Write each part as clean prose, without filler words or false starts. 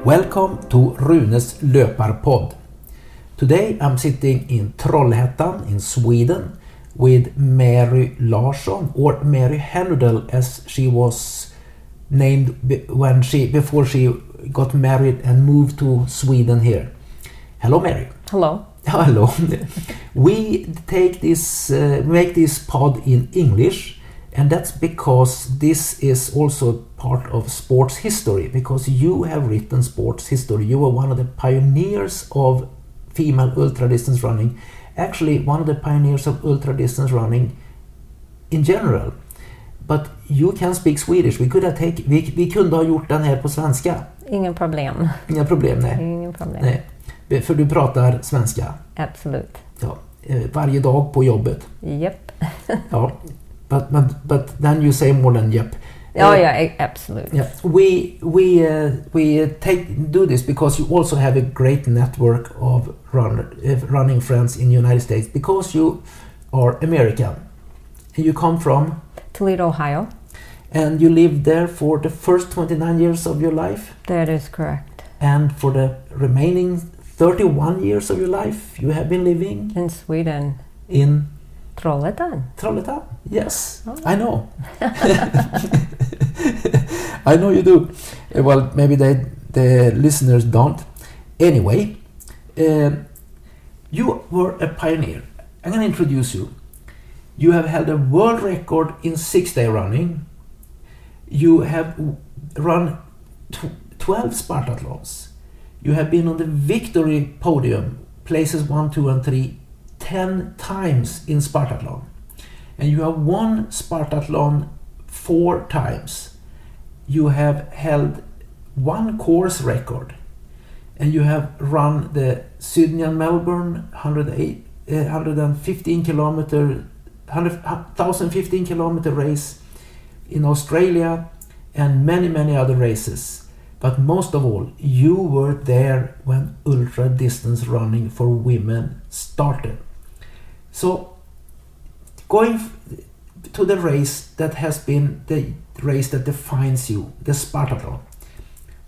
Welcome to Runes Löparpodd. Today I'm sitting in Trollhättan in Sweden with Mary Larsson, or Mary Hennudel as she was named before she got married and moved to Sweden here. Hello, Mary. Hello. Hello. We make this pod in English, and that's because this is also part of sports history, because you have written sports history. You were one of the pioneers of female ultra-distance running, actually one of the pioneers of ultra-distance running in general. But you can speak Swedish. Vi kunde ha gjort den här på svenska. Ingen problem. Inga problem, nej. Ingen problem. Nej. För du pratar svenska. Absolut. Ja, varje dag på jobbet. Yep. Ja, but then you say more than yep. Yeah, absolutely. Yeah. We do this because you also have a great network of running friends in the United States, because you are American. And you come from Toledo, Ohio. And you lived there for the first 29 years of your life? That is correct. And for the remaining 31 years of your life, you have been living? In Sweden. In? Trollhättan. Trollhättan, yes. Oh. I know. I know you do. Well, maybe the listeners don't. Anyway, you were a pioneer. I'm going to introduce you. You have held a world record in 6-day running. You have run 12 Spartathlons. You have been on the victory podium, places 1, 2, and 3, 10 times in Spartathlon. And you have won Spartathlon 4 times. You have held 1 course record. And you have run the Sydney and Melbourne 115 kilometer race in Australia, and many other races. But most of all, you were there when ultra distance running for women started. So, going to the race that has been the race that defines you, the Spartathlon.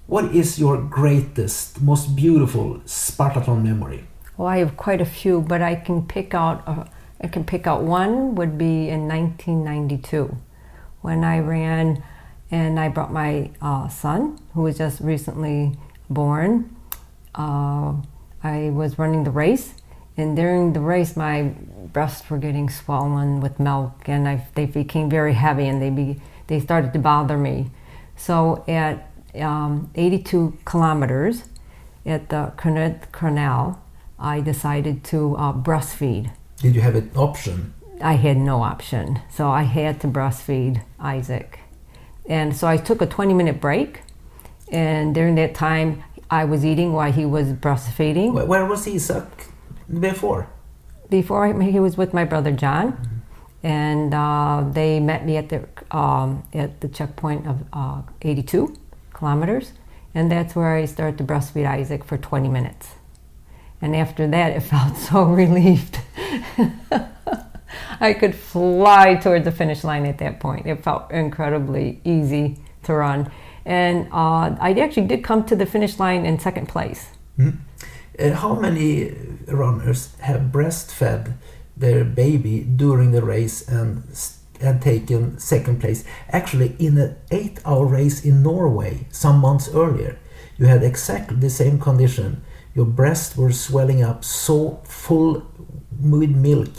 What is your greatest, most beautiful Spartathlon memory? Well, I have quite a few, but I can pick out one. Would be in 1992 when I ran, and I brought my son, who was just recently born. I was running the race, and during the race my breasts were getting swollen with milk, and they became very heavy, and they started to bother me. So at 82 kilometers at the Canal, I decided to breastfeed. Did you have an option? I had no option, so I had to breastfeed Isaac. And so I took a 20-minute break, and during that time I was eating while he was breastfeeding. Where was Isaac before? Before he was with my brother John, and they met me at the checkpoint of 82 kilometers, and that's where I started to breastfeed Isaac for 20 minutes. And after that, it felt so relieved. I could fly towards the finish line at that point. It felt incredibly easy to run. And I actually did come to the finish line in second place. Mm-hmm. How many runners have breastfed their baby during the race and taken second place? Actually, in an 8-hour race in Norway some months earlier, you had exactly the same condition. Your breasts were swelling up so full with milk,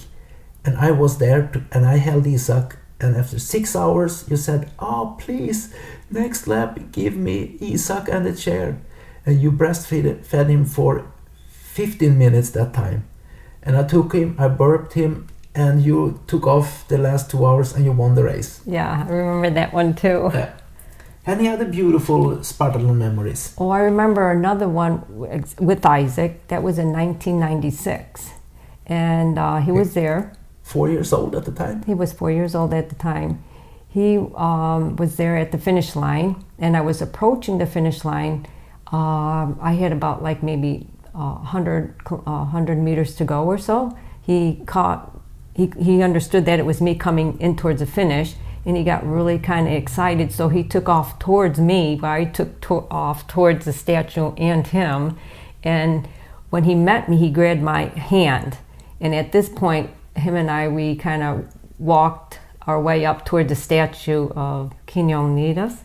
and I was there and I held Isaac, and after 6 hours you said, "Oh, please, next lap give me Isaac and a chair," and you fed him for 15 minutes that time. And I took him, I burped him, and you took off the last 2 hours and you won the race. Yeah, I remember that one too. Yeah. Any other beautiful Spartathlon memories? Oh, I remember another one with Isaac. That was in 1996. And he was there. 4 years old at the time? He was 4 years old at the time. He was there at the finish line, and I was approaching the finish line. I had about like maybe 100 meters to go or so. He understood that it was me coming in towards the finish, and he got really kind of excited, so he took off towards me, while I took off towards the statue and him. And when he met me, he grabbed my hand, and at this point, him and I, we kind of walked our way up toward the statue of King Leonidas,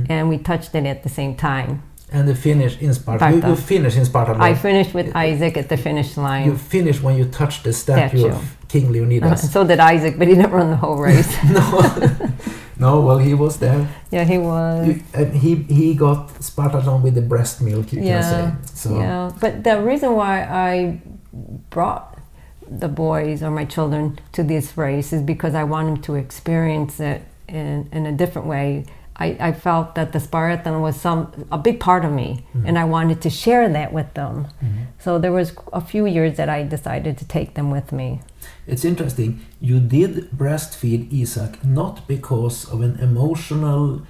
and we touched it at the same time. And the finish in Sparta. You finished in Sparta. I finished with Isaac at the finish line. You finished when you touched the statue of King Leonidas. So did Isaac, but he didn't run the whole race. No, well, he was there. Yeah, he was. He got Spartathlon with the breast milk, you can say. So. Yeah, but the reason why I brought the boys or my children to this race is because I want them to experience it in a different way. I felt that the Spartathlon was a big part of me, and I wanted to share that with them. So there was a few years that I decided to take them with me. It's interesting. You did breastfeed Isaac not because of an emotional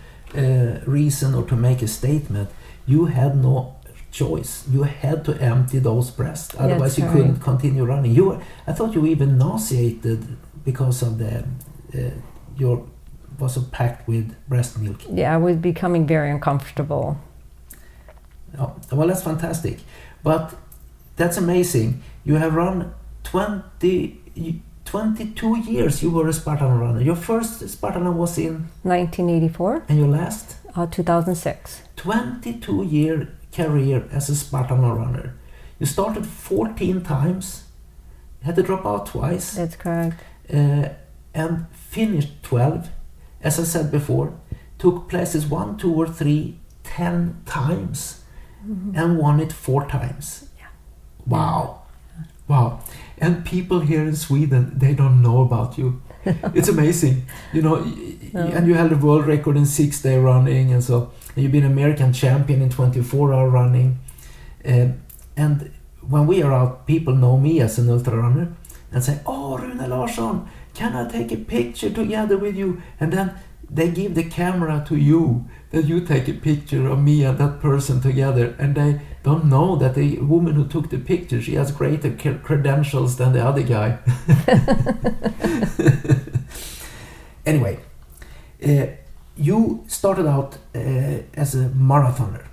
reason or to make a statement. You had no choice. You had to empty those breasts, otherwise you couldn't continue running. I thought you were even nauseated because of your was packed with breast milk. Yeah, I was becoming very uncomfortable. Oh, well, that's fantastic. But that's amazing. You have run 22 years. You were a Spartan runner. Your first Spartan was in 1984. And your last? 2006. 22-year career as a Spartan runner. You started 14 times. You had to drop out twice. That's correct. And finished 12. As I said before, took places 1, 2, or 3, 10 times, and won it 4 times. Yeah. Wow. Wow. And people here in Sweden, they don't know about you. It's amazing. And you held a world record in 6-day running, and so and you've been American champion in 24-hour running. And when we are out, people know me as an ultra runner and say, "Oh, Rune Larsson, can I take a picture together with you?" And then they give the camera to you, that you take a picture of me and that person together, and they don't know that the woman who took the picture, she has greater credentials than the other guy. Anyway, you started out as a marathoner.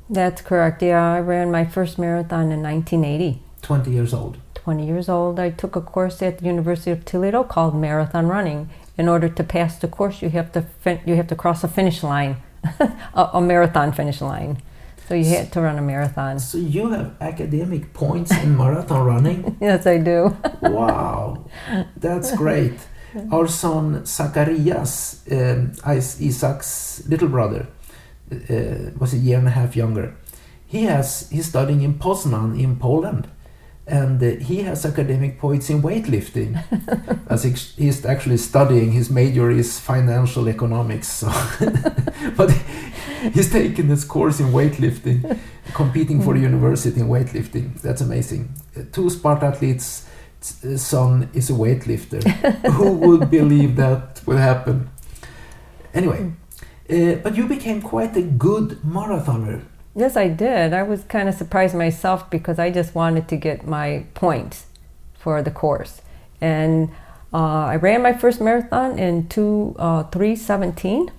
That's correct. Yeah, I ran my first marathon in 1980. 20 years old. 20 years old. I took a course at the University of Toledo called marathon running. In order to pass the course, you have to cross a finish line, a marathon finish line. So you had to run a marathon. So you have academic points in marathon running? Yes, I do. Wow, that's great. Our son Zacharias, Isaac's little brother, was a year and a half younger. He's studying in Poznan in Poland. And he has academic points in weightlifting. As he's actually studying, his major is financial economics. So but he's taking this course in weightlifting, competing for the university in weightlifting. That's amazing. 2 Spartathletes' son is a weightlifter. Who would believe that would happen? Anyway, but you became quite a good marathoner. Yes, I did. I was kind of surprised myself because I just wanted to get my points for the course. And I ran my first marathon in 3:17,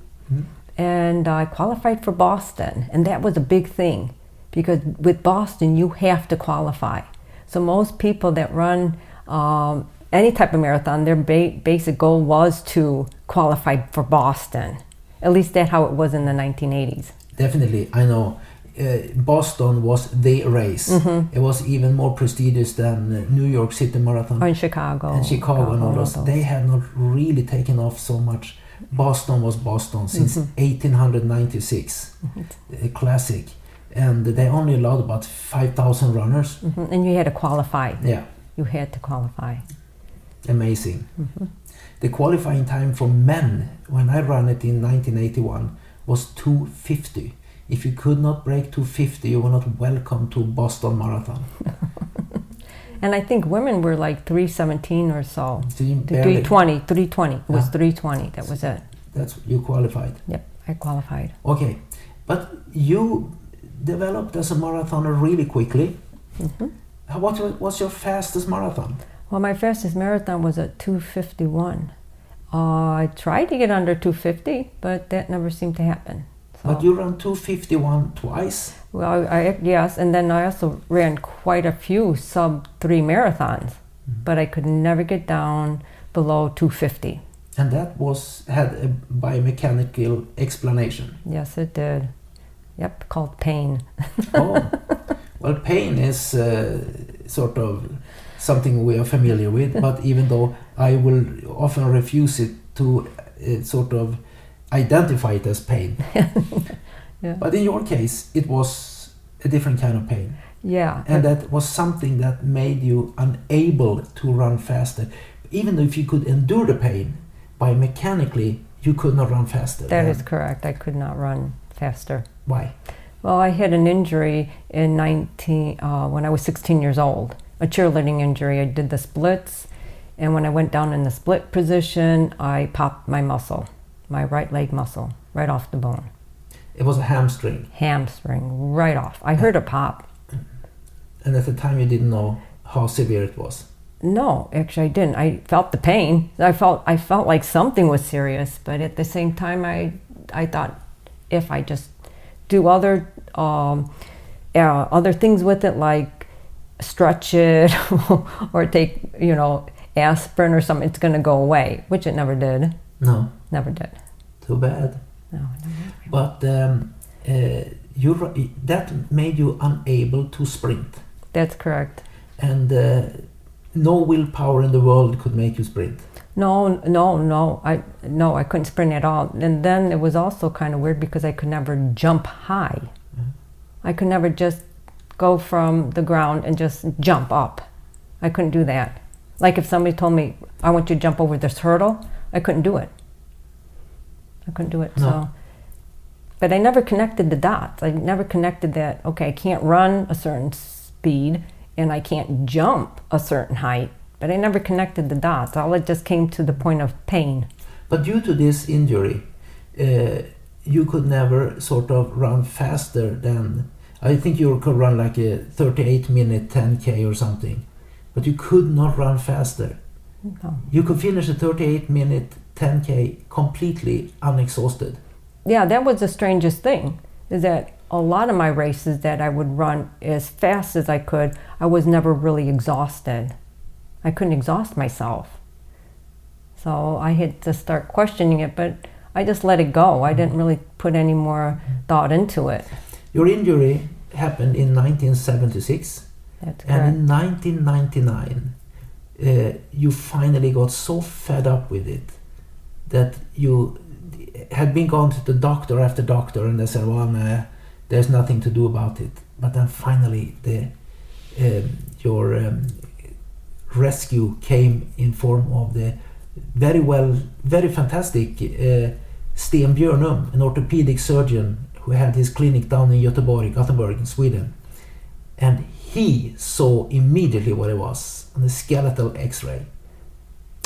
and I qualified for Boston. And that was a big thing because with Boston, you have to qualify. So most people that run any type of marathon, their basic goal was to qualify for Boston. At least that's how it was in the 1980s. Definitely, I know. Boston was the race. It was even more prestigious than New York City Marathon. Or in Chicago. And Chicago and all those. They had not really taken off so much. Boston was Boston since 1896. A classic. And they only allowed about 5,000 runners. And you had to qualify. Yeah. You had to qualify. Amazing. The qualifying time for men, when I ran it in 1981, was 2:50. If you could not break 2:50, you were not welcome to Boston Marathon. And I think women were like 3:17 or so. So you 3:20. It was 3:20. That was it. You qualified. Yep, I qualified. Okay, but you developed as a marathoner really quickly. What was your fastest marathon? Well, my fastest marathon was at 2:51. I tried to get under 250, but that never seemed to happen. So, But you ran 251 twice? well, yes, and then I also ran quite a few sub-3 marathons, but I could never get down below 250. And that had a biomechanical explanation. Yes, it did. Yep, called pain. Oh, well, pain is sort of something we are familiar with, but even though I will often refuse it to sort of identify it as pain. Yeah. But in your case, it was a different kind of pain. Yeah. And that was something that made you unable to run faster. Even if you could endure the pain, biomechanically, you could not run faster. That is correct. I could not run faster. Why? Well, I had an injury in when I was 16 years old, a cheerleading injury. I did the splits, and when I went down in the split position, I popped my muscle, my right leg muscle, right off the bone. It was a hamstring. Hamstring, right off. I heard a pop. And at the time you didn't know how severe it was. No, actually I didn't. I felt the pain. I felt like something was serious, but at the same time I thought if I just do other things with it, like stretch it or take, aspirin or something, it's going to go away, which it never did. No. Never did. Too bad. No, never. But that made you unable to sprint. That's correct. And no willpower in the world could make you sprint. No. I couldn't sprint at all. And then it was also kind of weird because I could never jump high. Mm-hmm. I could never just go from the ground and just jump up. I couldn't do that. Like if somebody told me, I want you to jump over this hurdle, I couldn't do it. No. So, but I never connected the dots. I never connected that, okay, I can't run a certain speed and I can't jump a certain height, but I never connected the dots. All it just came to the point of pain. But due to this injury, you could never sort of run faster than, I think you could run like a 38-minute 10K or something, but you could not run faster. No. You could finish a 38-minute 10K completely unexhausted. Yeah, that was the strangest thing, is that a lot of my races that I would run as fast as I could, I was never really exhausted. I couldn't exhaust myself. So I had to start questioning it, but I just let it go. I didn't really put any more thought into it. Your injury happened in 1976. That's correct. And in 1999, you finally got so fed up with it that you had been gone to the doctor after doctor, and they said, well, nah, there's nothing to do about it. But then finally your rescue came in form of the very fantastic Sten Björnum, an orthopedic surgeon who had his clinic down in Gothenburg in Sweden. And he saw immediately what it was on the skeletal x-ray.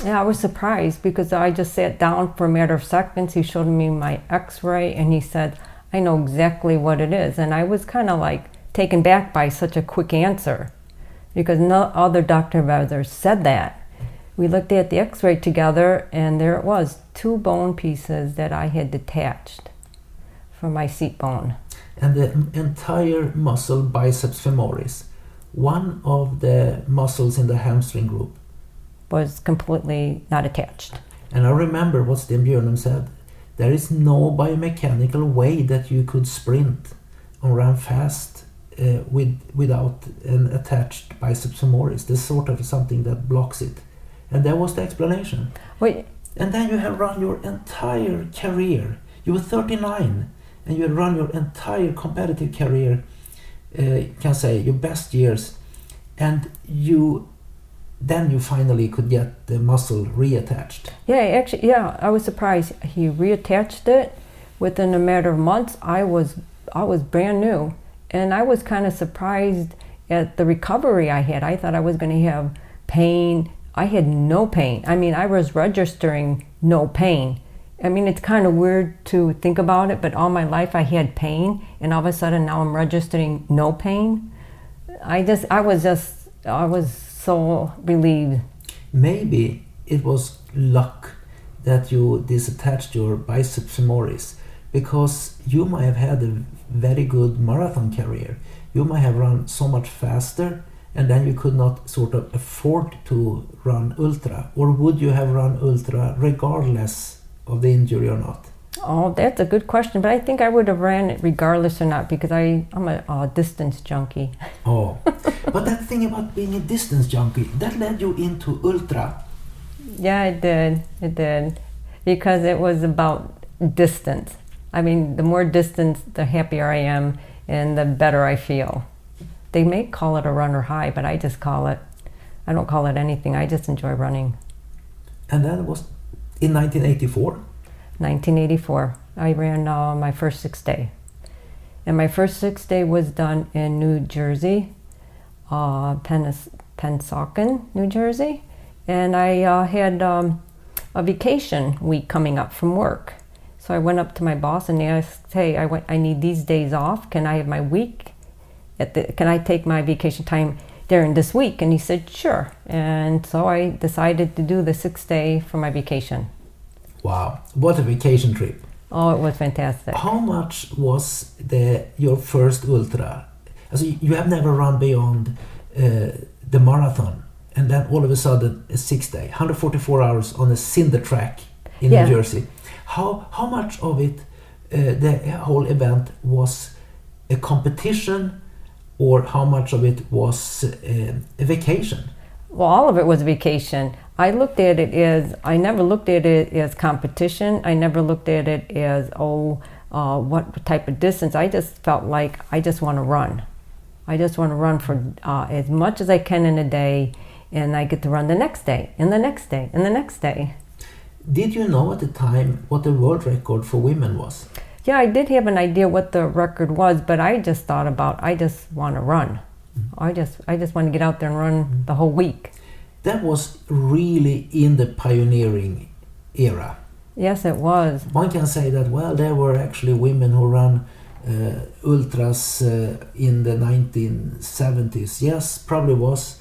Yeah, I was surprised because I just sat down for a matter of seconds. He showed me my x-ray and he said, I know exactly what it is. And I was kind of like taken back by such a quick answer because no other doctor have ever said that. We looked at the x-ray together and there it was, 2 bone pieces that I had detached from my seat bone. And the entire muscle biceps femoris, one of the muscles in the hamstring group, was completely not attached. And I remember what Sten Björnum said. There is no biomechanical way that you could sprint or run fast without an attached biceps femoris. There's sort of something that blocks it. And that was the explanation. Wait. And then you have run your entire career. You were 39 and you had run your entire competitive career, can say your best years, and then you finally could get the muscle reattached. Yeah, I was surprised. He reattached it within a matter of months. I was brand new, and I was kind of surprised at the recovery I had. I thought I was going to have pain. I had no pain. I mean, I was registering no pain. I mean, it's kind of weird to think about it, but all my life I had pain, and all of a sudden now I'm registering no pain. I was so relieved. Maybe it was luck that you disattached your biceps femoris, because you might have had a very good marathon career. You might have run so much faster, and then you could not sort of afford to run ultra. Or would you have run ultra regardless of the injury or not? Oh, that's a good question, but I think I would have ran it regardless or not, because I'm a distance junkie. Oh, but that thing about being a distance junkie, that led you into ultra. Yeah, it did, because it was about distance. I mean, the more distance, the happier I am, and the better I feel. They may call it a runner high, but I don't call it anything. I just enjoy running. And that was in 1984? 1984. I ran my first 6-day. And my first 6-day was done in New Jersey, Pennsauken, New Jersey. And I had a vacation week coming up from work. So I went up to my boss and asked, hey, I need these days off. Can I have my week? Can I take my vacation time during this week? And he said, sure. And so I decided to do the 6-day for my vacation. Wow, what a vacation trip. Oh, it was fantastic. How much was your first ultra? So you have never run beyond the marathon, and then all of a sudden a 6-day, 144 hours on a cinder track in New Jersey. How much of it, the whole event, was a competition, or how much of it was a vacation? Well, all of it was vacation. I never looked at it as competition. I never looked at it as, what type of distance. I just felt like I just want to run. I just want to run for as much as I can in a day, and I get to run the next day, and the next day, and the next day. Did you know at the time what the world record for women was? Yeah, I did have an idea what the record was, but I just thought about, I just want to run. Mm-hmm. I just want to get out there and run the whole week. That was really in the pioneering era. Yes, it was. One can say that, well, there were actually women who ran ultras in the 1970s. Yes, probably was.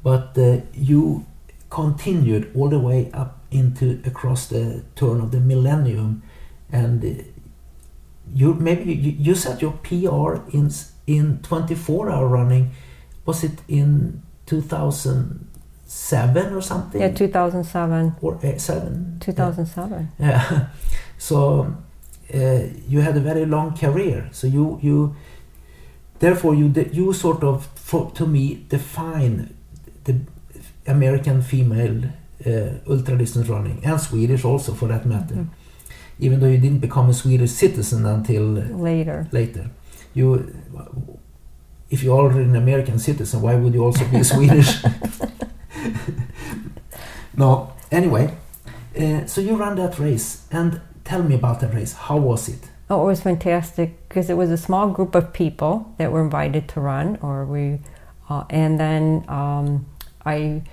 But you continued all the way up across the turn of the millennium, and you set your PR in 24-hour running. Was it in 2007 or something? Yeah, 2007. Or 7? 2007. Yeah. So you had a very long career. So you sort of, to me, define the American female ultra distance running, and Swedish also for that matter. Mm-hmm. Even though you didn't become a Swedish citizen until later. If you're already an American citizen, why would you also be Swedish? No, anyway, so you ran that race, and tell me about that race. How was it? Oh, it was fantastic, because it was a small group of people that were invited to run, and then I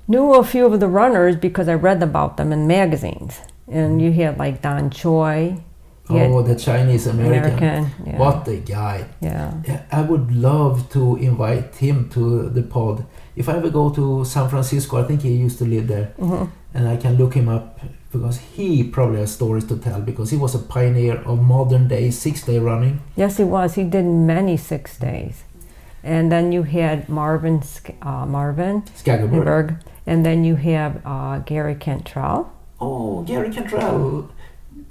knew a few of the runners because I read about them in magazines. And you had like Don Choi. The Chinese American. Yeah. What a guy. Yeah. I would love to invite him to the pod. If I ever go to San Francisco, I think he used to live there. Mm-hmm. And I can look him up, because he probably has stories to tell, because he was a pioneer of modern day 6-day running. Yes, he was. He did many 6 days. And then you had Marvin Skagerberg. And then you have Gary Cantrell. Oh, Gary Cantrell.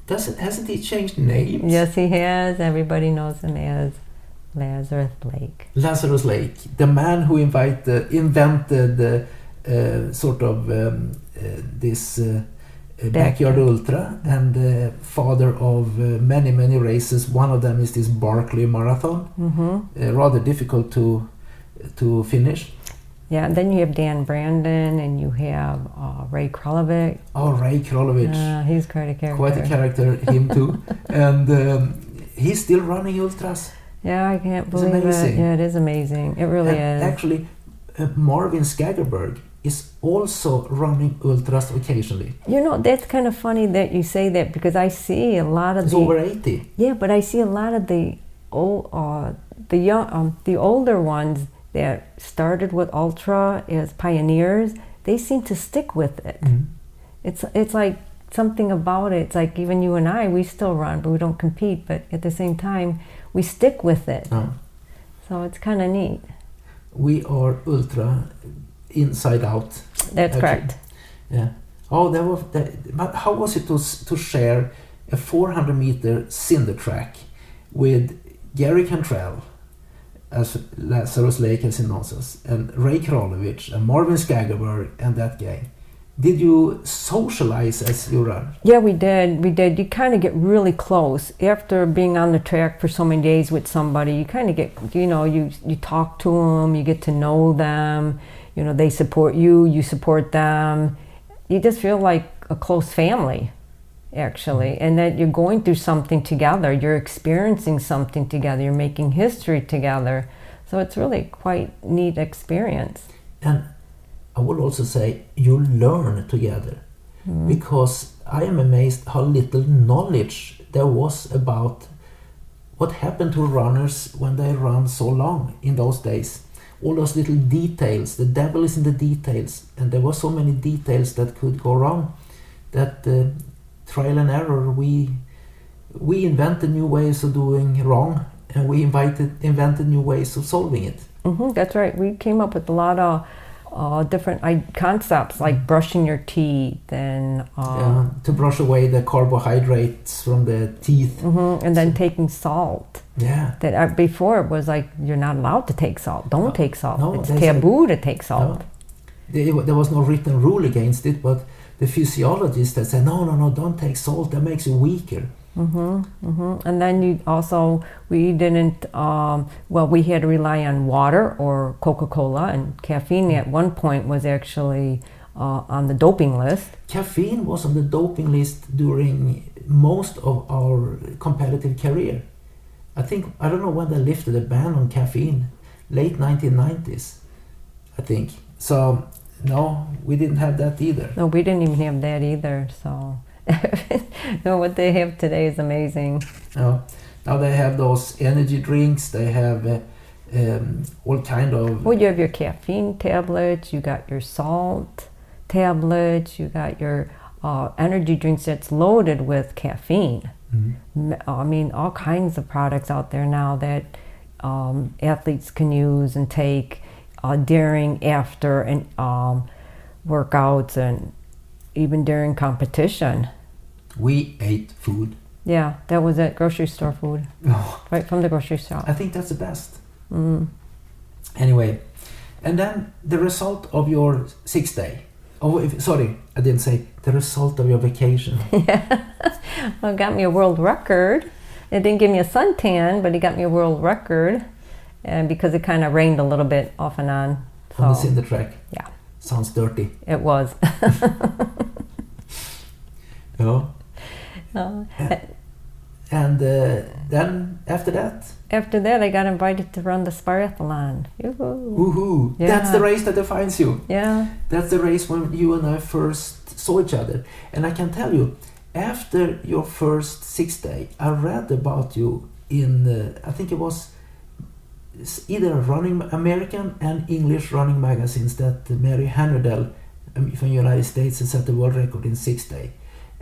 Hasn't he changed names? Yes, he has. Everybody knows him as Lazarus Lake. Lazarus Lake, the man who invented this backyard ultra, and father of many races. One of them is this Barkley Marathon. Mm-hmm. Rather difficult to finish. Yeah, and then you have Dan Brandon, and you have Ray Krolovich. Oh, Ray Krolovich. He's quite a character. Quite a character, him too. And he's still running ultras. Yeah, I can't believe it. Yeah, it is amazing. It really is. Actually, Marvin Skagerberg is also running ultras occasionally. You know, that's kind of funny that you say that, because I see a lot of He's over 80. Yeah, but I see a lot of the older ones that started with ultra as pioneers. They seem to stick with it. Mm-hmm. It's like something about it. It's like even you and I, we still run, but we don't compete. But at the same time, we stick with it. So it's kind of neat. We are ultra inside out. That's correct. Yeah. Oh, but how was it to share a 400-meter cinder track with Gary Cantrell as Lazarus Lake and Sinosis, and Ray Krolovich and Marvin Skagerberg and that gang? Did you socialize as you run? Yeah, we did. You kind of get really close. After being on the track for so many days with somebody, you kind of get, you talk to them, you get to know them, they support you, you support them. You just feel like a close family, actually, and that you're going through something together, you're experiencing something together, you're making history together. So it's really quite neat experience. And I would also say you learn together, because I am amazed how little knowledge there was about what happened to runners when they run so long in those days. All those little details, the devil is in the details, and there were so many details that could go wrong, that trial and error, we invented new ways of doing wrong, and we invented new ways of solving it. That's right. We came up with a lot of different concepts, like brushing your teeth and to brush away the carbohydrates from the teeth, and then taking salt. Yeah, that before it was like you're not allowed to take salt. Don't take salt. No, it's taboo to take salt. No. There was no written rule against it, but the physiologists that said no, don't take salt. That makes you weaker. And then we didn't, we had to rely on water or Coca-Cola, and caffeine at one point was actually on the doping list. Caffeine was on the doping list during most of our competitive career. I don't know when they lifted a ban on caffeine, late 1990s, I think. So, no, we didn't have that either. No, we didn't even have that either, so... No, what they have today is amazing. Now they have those energy drinks. They have all kind of. Well, you have your caffeine tablets. You got your salt tablets. You got your energy drinks that's loaded with caffeine. I mean, all kinds of products out there now that athletes can use and take during, after, and workouts, and even during competition. We ate food. Yeah, that was it. Grocery store food. Right from the grocery store. I think that's the best. Anyway, and then the result of your 6th day. Sorry, I didn't say the result of your vacation. Yeah, well, it got me a world record. It didn't give me a suntan, but it got me a world record, and because it kind of rained a little bit off and on. On the cinder track. Yeah. Sounds dirty. It was. No. And then after that? After that, I got invited to run the Spartathlon. Woohoo! Yeah. That's the race that defines you. Yeah. That's the race when you and I first saw each other. And I can tell you, after your first 6th day, I read about you in, I think it was either running American and English running magazines, that Mary Hannerdell from the United States set the world record in 6th day.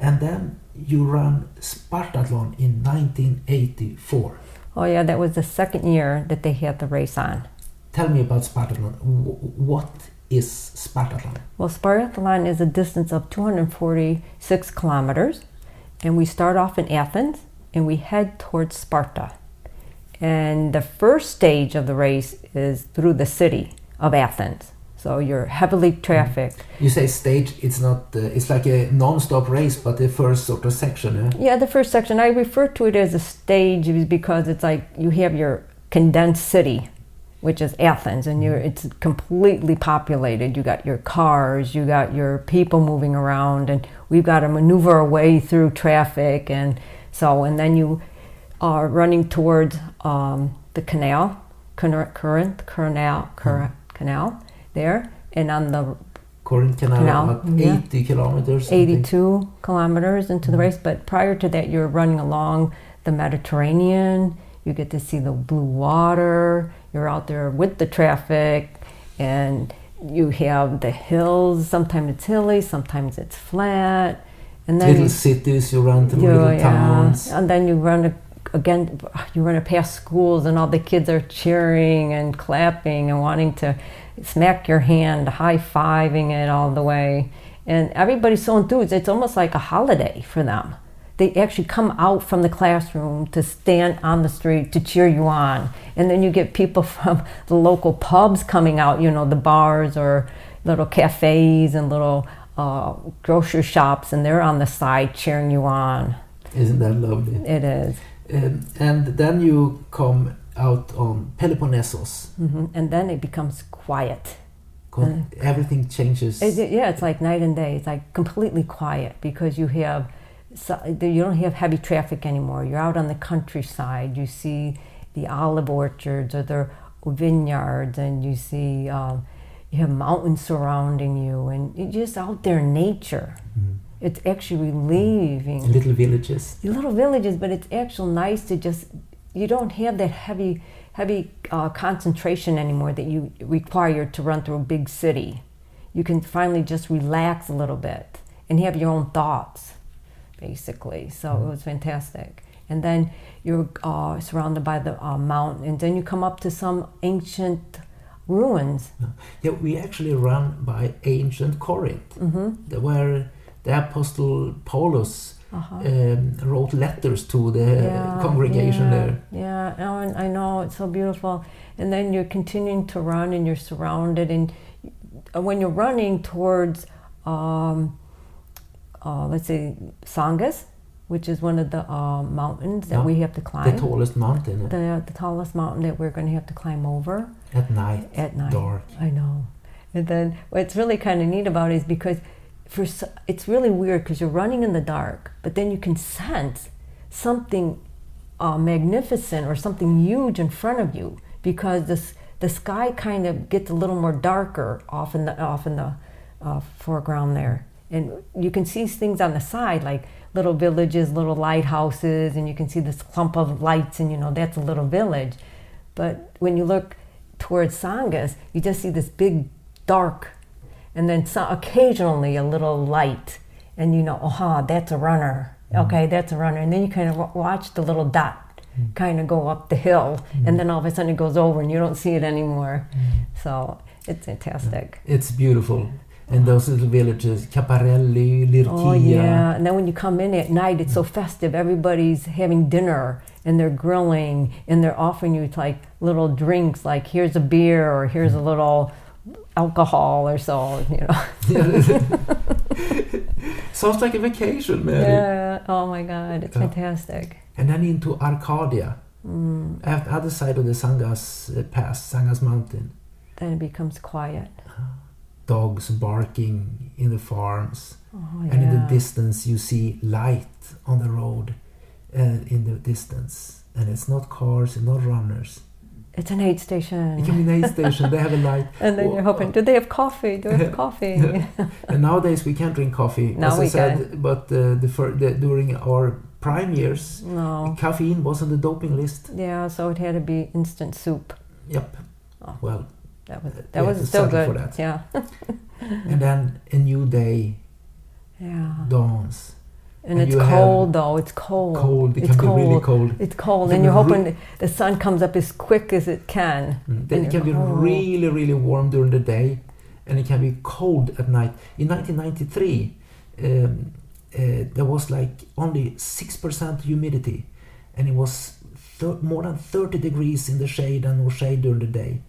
And then you ran Spartathlon in 1984. Oh yeah, that was the 2nd year that they had the race on. Tell me about Spartathlon. What is Spartathlon? Well, Spartathlon is a distance of 246 kilometers, and we start off in Athens and we head towards Sparta. And the first stage of the race is through the city of Athens. So you're heavily trafficked. You say stage, it's not, it's like a non-stop race, but the first sort of section, yeah? Yeah, the first section. I refer to it as a stage because it's like you have your condensed city, which is Athens, and it's completely populated. You got your cars, you got your people moving around, and we've got to maneuver our way through traffic, and then you are running towards the canal, canal there, and on the Corinth Canal, about 80 kilometers. 82 kilometers into the race, but prior to that you're running along the Mediterranean. You get to see the blue water. You're out there with the traffic, and you have the hills. Sometimes it's hilly, sometimes it's flat, And then little cities, you run through little towns. And then you run past schools and all the kids are cheering and clapping and wanting to smack your hand, high-fiving it all the way. And everybody's so enthused. It's almost like a holiday for them. They actually come out from the classroom to stand on the street to cheer you on. And then you get people from the local pubs coming out, the bars or little cafes and little grocery shops, and they're on the side cheering you on. Isn't that lovely? It is. And then you come out on Peloponnesos. Mm-hmm. And then it becomes quiet. Everything changes. It's like night and day. It's like completely quiet because you don't have heavy traffic anymore. You're out on the countryside. You see the olive orchards or the vineyards, and you see you have mountains surrounding you, and you're just out there in nature. Mm-hmm. It's actually relieving. Little villages. Little villages, but it's actually nice to you don't have that heavy concentration anymore that you require to run through a big city. You can finally just relax a little bit and have your own thoughts, basically. So it was fantastic. And then you're surrounded by the mountain, and then you come up to some ancient ruins. Yeah, we actually run by ancient Corinth, where the Apostle Paulus wrote letters to the congregation there. Yeah, I know, it's so beautiful. And then you're continuing to run, and you're surrounded, and when you're running towards, let's say, Sangas, which is one of the mountains that we have to climb. The tallest mountain. The tallest mountain that we're going to have to climb over. At night. Dark. I know. And then what's really kind of neat about it is because it's really weird because you're running in the dark, but then you can sense something magnificent or something huge in front of you because the sky kind of gets a little more darker off in the foreground there. And you can see things on the side like little villages, little lighthouses, and you can see this clump of lights, and that's a little village. But when you look towards Sangas, you just see this big dark, and then occasionally a little light, and that's a runner. Okay, that's a runner. And then you kind of watch the little dot kind of go up the hill, and then all of a sudden it goes over and you don't see it anymore. So it's fantastic. It's beautiful. And those little villages, Caparelli, Lirkia. Oh yeah, and then when you come in at night, it's so festive. Everybody's having dinner, and they're grilling, and they're offering you like little drinks, like here's a beer, or here's a little alcohol or so, Sounds like a vacation, Mary. Yeah, oh my God, it's fantastic. And then into Arcadia, at the other side of the Sangas Pass, Sangas Mountain. Then it becomes quiet. Dogs barking in the farms, and in the distance you see light on the road in the distance, and it's not cars and not runners. It's an aid station. It can be an aid sction. They have a light. And then you're hoping, do they have coffee? Do they have coffee? And nowadays we can't drink coffee. No, as I said, but during our prime years, caffeine was on the doping list. Yeah, so it had to be instant soup. Yep. Oh. Well. That was still good. For that. Yeah. And then a new day dawns. And it's cold though. It's cold. It can be really cold. It's cold, and you're hoping the sun comes up as quick as it can. Then it can be really, really warm during the day, and it can be cold at night. In 1993, there was like only 6% humidity, and it was more than 30 degrees in the shade and no shade during the day.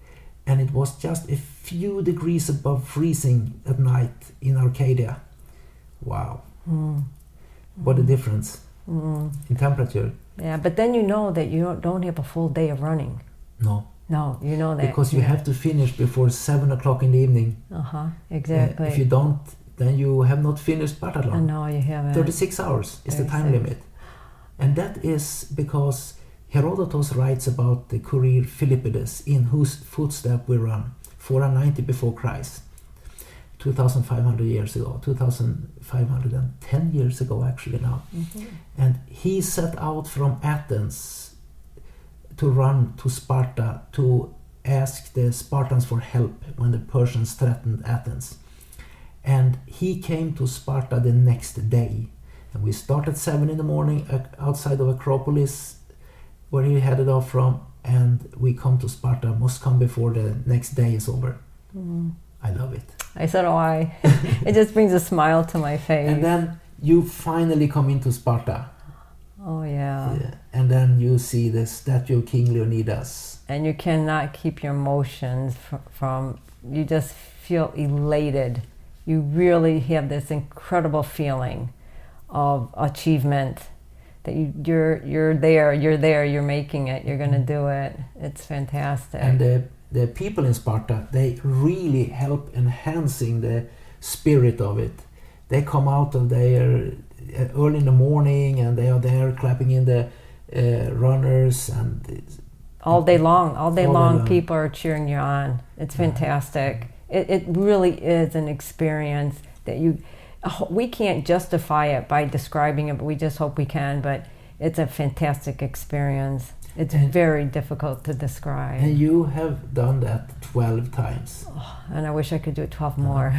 And it was just a few degrees above freezing at night in Arcadia. Wow. What a difference in temperature. Yeah, but then you know that you don't have a full day of running. No, you know that. Because you have to finish before 7 o'clock in the evening. Exactly. If you don't, then you have not finished Spartathlon. No, you haven't. 36 hours is the time limit. And that is because Herodotus writes about the courier Philippides, in whose footsteps we run, 490 before Christ, 2,500 years ago, 2,510 years ago actually now. And he set out from Athens to run to Sparta to ask the Spartans for help when the Persians threatened Athens. And he came to Sparta the next day. And we start at 7 in the morning outside of Acropolis, where he headed off from, and we come to Sparta, must come before the next day is over. I love it. I said, "Oh, it just brings a smile to my face." And then you finally come into Sparta. Oh, yeah. And then you see the statue of King Leonidas. And you cannot keep your emotions from, you just feel elated. You really have this incredible feeling of achievement, that you're there, you're making it, you're going to do it. It's fantastic. And the people in Sparta, they really help enhancing the spirit of it. They come out of there early in the morning, and they are there clapping in the runners, and all day long people are cheering you on. It's fantastic. It really is an experience that we can't justify it by describing it, but we just hope we can. But it's a fantastic experience. It's very difficult to describe. And you have done that 12 times. Oh, and I wish I could do it 12 more.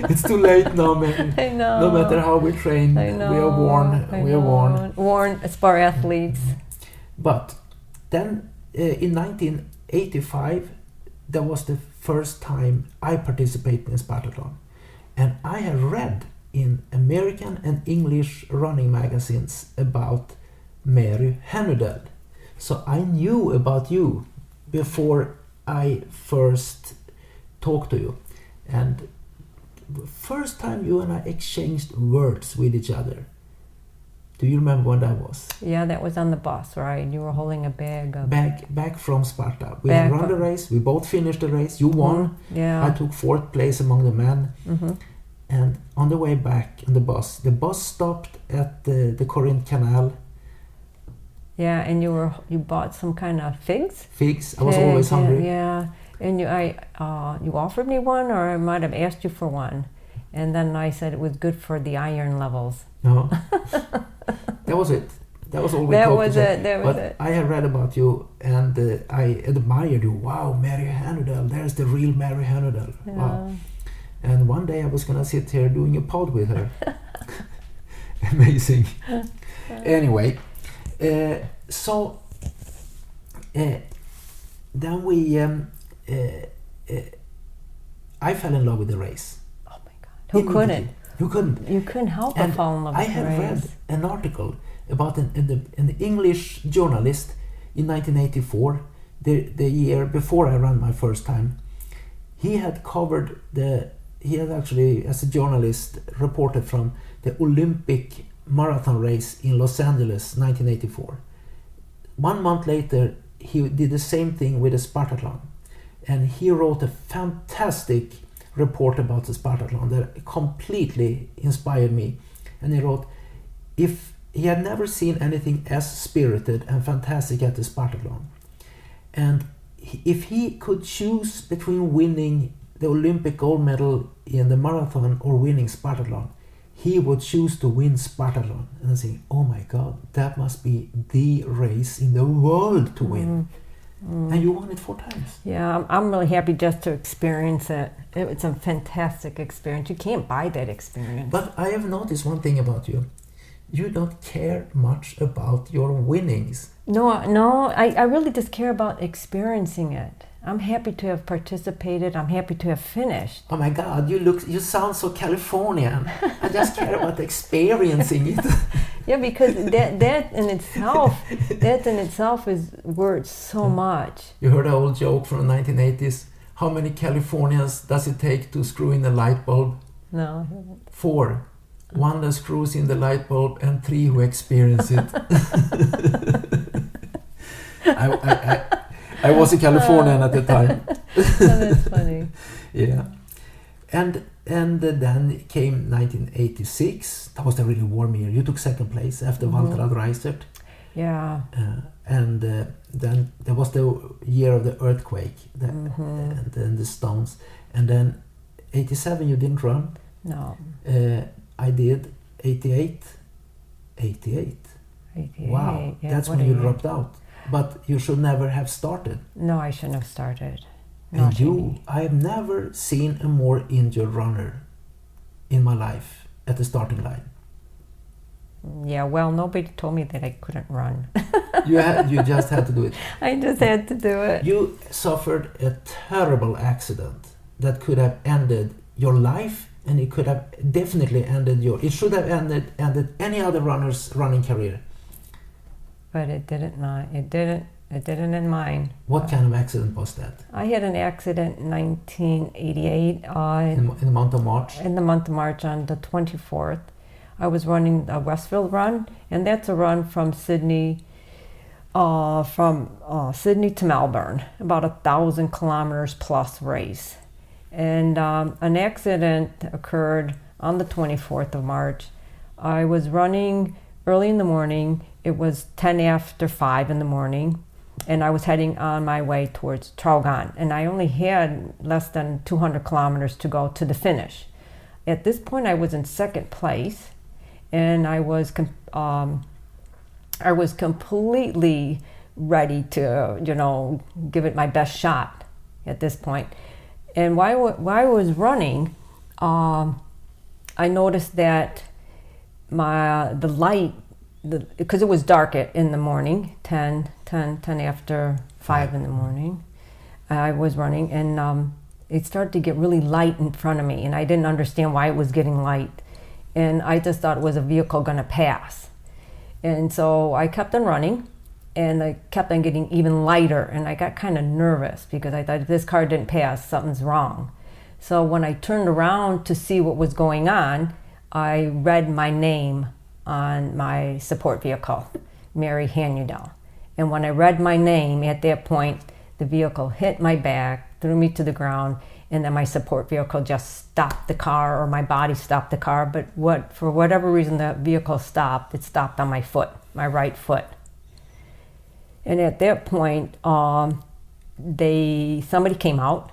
It's too late now, man. I know. No matter how we train, I know. we are worn. We are worn. Worn spar athletes. But then in 1985, that was the first time I participated in Spartathlon. And I have read in American and English running magazines about Mary Larsson. So I knew about you before I first talked to you. And first time you and I exchanged words with each other. Do you remember when that was? Yeah, that was on the bus, right? You were holding a bag of... Back from Sparta. We had run the race. We both finished the race. You won. Yeah. I took 4th place among the men. And on the way back on the bus stopped at the Corinth Canal. Yeah, and you bought some kind of figs? Figs. I was always hungry. Yeah, and you offered me one, or I might have asked you for one. And then I said it was good for the iron levels. No. That was it. That was all we talked about. But I had read about you, and I admired you. Wow, Mary Larsson. There's the real Mary Larsson. Yeah. Wow. And one day I was going to sit here doing a pod with her. Amazing. Anyway, so then I fell in love with the race. Oh my God. Who couldn't? You couldn't. You couldn't help but fall in love with the race. I had read an article about an English journalist in 1984, the year before I ran my first time. He had actually, as a journalist, reported from the Olympic marathon race in Los Angeles, 1984. 1 month later, he did the same thing with the Spartathlon. And he wrote a fantastic report about the Spartathlon that completely inspired me. And he wrote, if he had never seen anything as spirited and fantastic at the Spartathlon. And if he could choose between winning the Olympic gold medal in the marathon or winning Spartathlon, he would choose to win Spartathlon. And I think, oh my God, that must be the race in the world to win. And you won it 4 times. Yeah, I'm really happy just to experience it. It's a fantastic experience. You can't buy that experience. But I have noticed one thing about you. You don't care much about your winnings. No, I really just care about experiencing it. I'm happy to have participated. I'm happy to have finished. Oh my God, you sound so Californian. I just care about experiencing it. Yeah, because that in itself is worth so much. You heard an old joke from the 1980s. How many Californians does it take to screw in a light bulb? No. 4. 1 that screws in the light bulb and 3 who experience it. I was a Californian at the time. Oh, that's funny. Yeah. And then came 1986. That was the really warm year. You took 2nd place after Walter Reisert. Yeah. And then there was the year of the earthquake and then the stones. And then 87 you didn't run. No. I did 88. Wow, yeah, that's when you dropped out. But you should never have started. No, I shouldn't have started. I have never seen a more injured runner in my life at the starting line. Yeah, well, nobody told me that I couldn't run. You just had to do it. I just had to do it. You suffered a terrible accident that could have ended your life, and it could have definitely ended it should have ended any other runner's running career. But it didn't. It didn't in mine. What kind of accident was that? I had an accident in 1988. In the month of March? In the month of March, on the 24th. I was running a Westfield run, and that's a run from Sydney to Melbourne, about 1,000 kilometers plus race. And an accident occurred on the 24th of March. I was running early in the morning. It was 10 after 5 in the morning, and I was heading on my way towards Traralgon, and I only had less than 200 kilometers to go to the finish. At this point, I was in second place, and I was completely ready to, give it my best shot at this point. And while I was running, I noticed that the light, because it was dark in the morning, 10 after 5 in the morning, I was running, and it started to get really light in front of me, and I didn't understand why it was getting light. And I just thought it was a vehicle going to pass. And so I kept on running, and I kept on getting even lighter, and I got kind of nervous because I thought if this car didn't pass, something's wrong. So when I turned around to see what was going on, I read my name on my support vehicle, Mary Larsson. And when I read my name, at that point, the vehicle hit my back, threw me to the ground, and then my support vehicle just stopped the car, or my body stopped the car. But for whatever reason the vehicle stopped, it stopped on my foot, my right foot. And at that point, somebody came out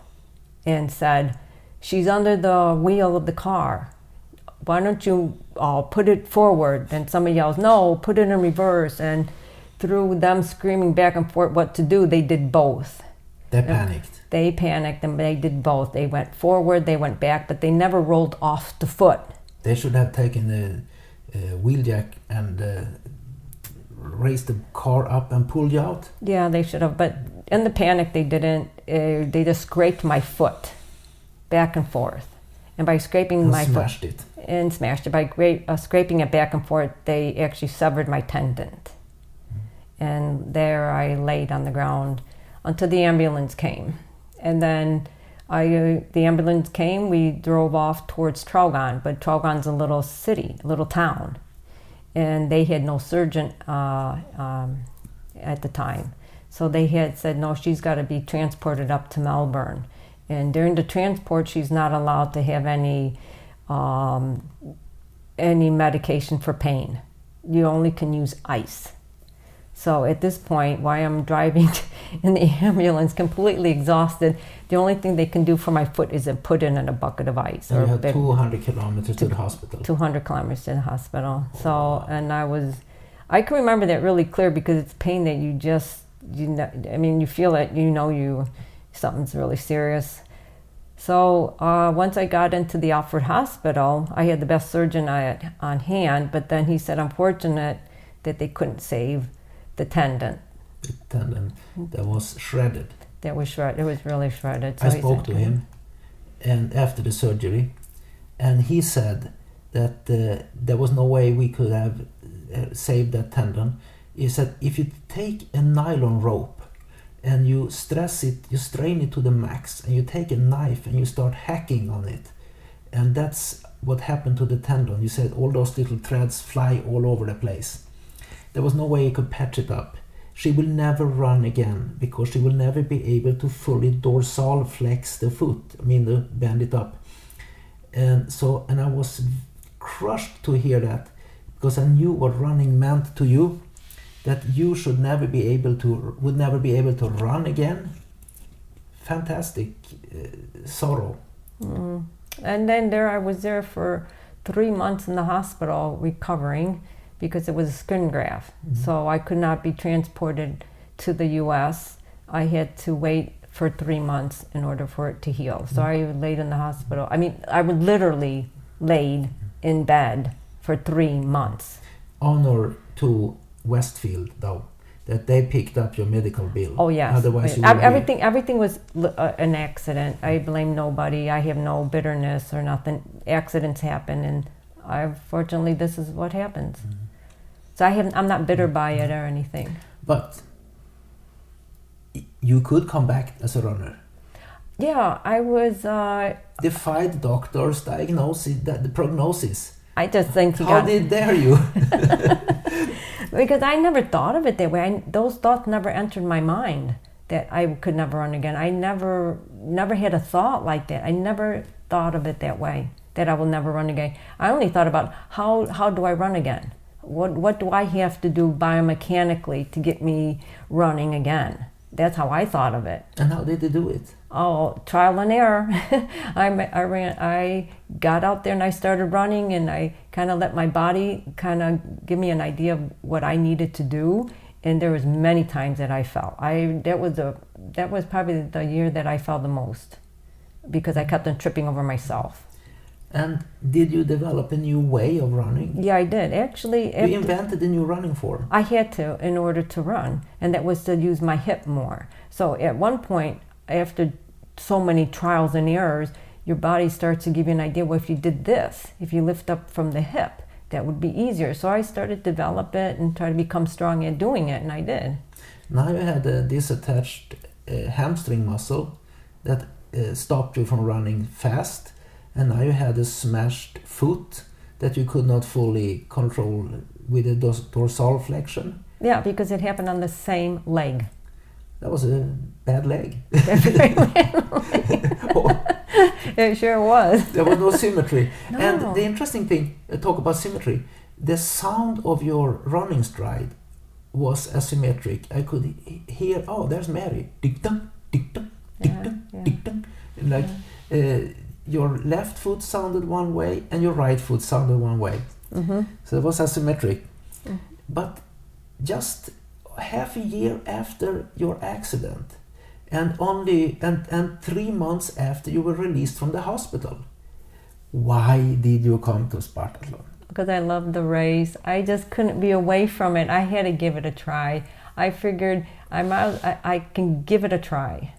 and said, "She's under the wheel of the car. Why don't you put it forward?" And somebody yells, "No, put it in reverse." And through them screaming back and forth what to do, they did both. They panicked. They panicked, and they did both. They went forward, they went back, but they never rolled off the foot. They should have taken the wheel jack and raised the car up and pulled you out. Yeah, they should have, but in the panic they didn't. They just scraped my foot back and forth. And by scraping my foot... Smashed it. By scraping it back and forth, they actually severed my tendon. And there I laid on the ground until the ambulance came. And then the ambulance came, we drove off towards Traralgon, but Traralgon's a little city, a little town. And they had no surgeon at the time. So they had said, no, she's got to be transported up to Melbourne. And during the transport, she's not allowed to have any medication for pain. You only can use ice. So at this point, while I'm driving in the ambulance, completely exhausted, the only thing they can do for my foot is to put it in a bucket of ice. And you had 200 kilometers to the hospital. 200 kilometers to the hospital. Oh, so, wow. And I can remember that really clear because it's pain that you feel it, something's really serious. So once I got into the Alfred Hospital, I had the best surgeon on hand, but then he said, unfortunate that they couldn't save the tendon. The tendon that was shredded. That was shredded. It was really shredded. So I spoke to him, and after the surgery, and he said that there was no way we could have saved that tendon. He said if you take a nylon rope and you stress it, you strain it to the max, and you take a knife and you start hacking on it, and that's what happened to the tendon. You said all those little threads fly all over the place. There was no way you could patch it up. She will never run again because she will never be able to fully dorsal flex the foot, bend it up. And I was crushed to hear that, because I knew what running meant to you, that you would never be able to run again. Fantastic sorrow. Mm. And then I was there for 3 months in the hospital recovering, because it was a skin graft. Mm-hmm. So I could not be transported to the U.S. I had to wait for 3 months in order for it to heal. Mm-hmm. So I laid in the hospital. I would literally laid in bed for 3 months. honor to Westfield, though, that they picked up your medical bill. Oh yes. Otherwise, you everything was an accident. I blame nobody. I have no bitterness or nothing. Accidents happen, and fortunately, this is what happens. So I'm not bitter by it or anything. But you could come back as a runner. Yeah, I was. Defied doctors' diagnosis, the prognosis. I just think How dare you? Because I never thought of it that way. Those thoughts never entered my mind that I could never run again. I never had a thought like that. I never thought of it that way, that I will never run again. I only thought about how do I run again? What do I have to do biomechanically to get me running again? That's how I thought of it. And how did you do it? Oh, trial and error. I got out there and I started running, and I kind of let my body kind of give me an idea of what I needed to do. And there was many times that I fell. That was probably the year that I fell the most, because I kept on tripping over myself. And did you develop a new way of running? Yeah, I did. Actually, you invented a new running form. I had to in order to run, and that was to use my hip more. So at one point, after so many trials and errors, your body starts to give you an idea, well, if you did this, if you lift up from the hip, that would be easier. So I started to develop it and try to become strong at doing it, and I did. Now you had a disattached hamstring muscle that stopped you from running fast, and now you had a smashed foot that you could not fully control with a dorsal flexion. Yeah, because it happened on the same leg. That was a bad leg. It sure was. There was no symmetry. No. And the interesting thing, talk about symmetry, the sound of your running stride was asymmetric. I could hear, oh, there's Mary. Dick-dunk, dick-dunk, dick-dunk, dick-dunk. Like your left foot sounded one way and your right foot sounded one way. Mm-hmm. So it was asymmetric. Mm-hmm. But just half a year after your accident, and 3 months after you were released from the hospital, why did you come to Spartathlon? Because I loved the race. I just couldn't be away from it. I had to give it a try. I figured I can give it a try.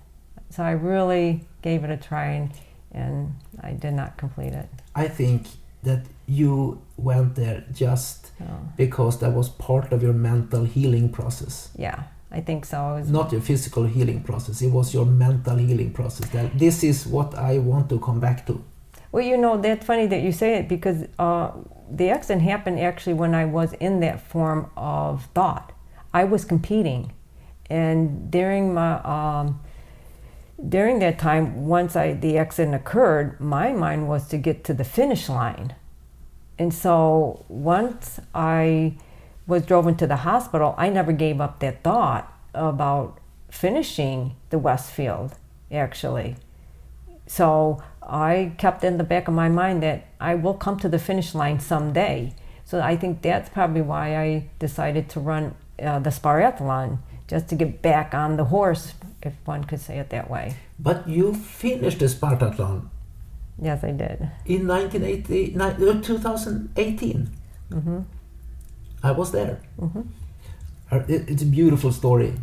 So I really gave it a try, and I did not complete it. I think that you went there just because that was part of your mental healing process. Yeah, I think so. Not your physical healing process, it was your mental healing process. That this is what I want to come back to. Well, that's funny that you say it, because the accident happened actually when I was in that form of thought. I was competing, and during that time, once the accident occurred, my mind was to get to the finish line. And so once I was drove into the hospital, I never gave up that thought about finishing the Westfield, actually. So I kept in the back of my mind that I will come to the finish line someday. So I think that's probably why I decided to run the Spartathlon, just to get back on the horse, if one could say it that way. But you finished the Spartathlon. Yes, I did. In 2018. Mm-hmm. I was there. Mm-hmm. It's a beautiful story.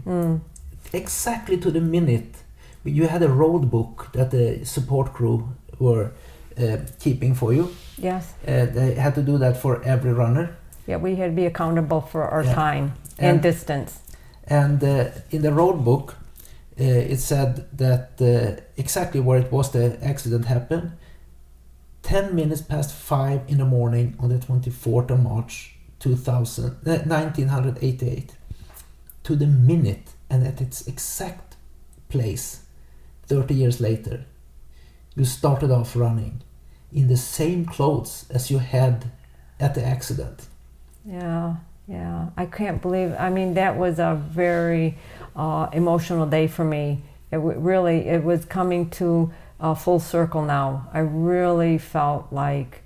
Exactly to the minute. You had a road book that the support crew were keeping for you. Yes. They had to do that for every runner. Yeah, we had to be accountable for our time and distance. And in the road book, it said that exactly where it was the accident happened. 10 minutes past 5 in the morning on the 24th of March 1988. To the minute, and at its exact place, 30 years later, you started off running in the same clothes as you had at the accident. Yeah. I can't believe, that was a very emotional day for me. It was coming to a full circle now. I really felt like,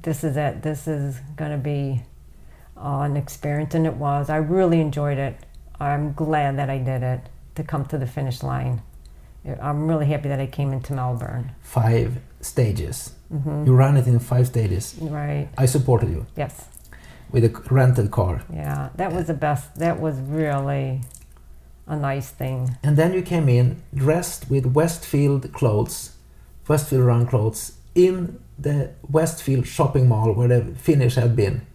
this is it. This is going to be an experience, and it was. I really enjoyed it. I'm glad that I did it, to come to the finish line. I'm really happy that I came into Melbourne. 5 stages. You ran it in 5 stages. Right. I supported you. Yes. With a rented car. Yeah, that was the best. That was really a nice thing. And then you came in dressed with Westfield run clothes, in the Westfield shopping mall where the finish had been.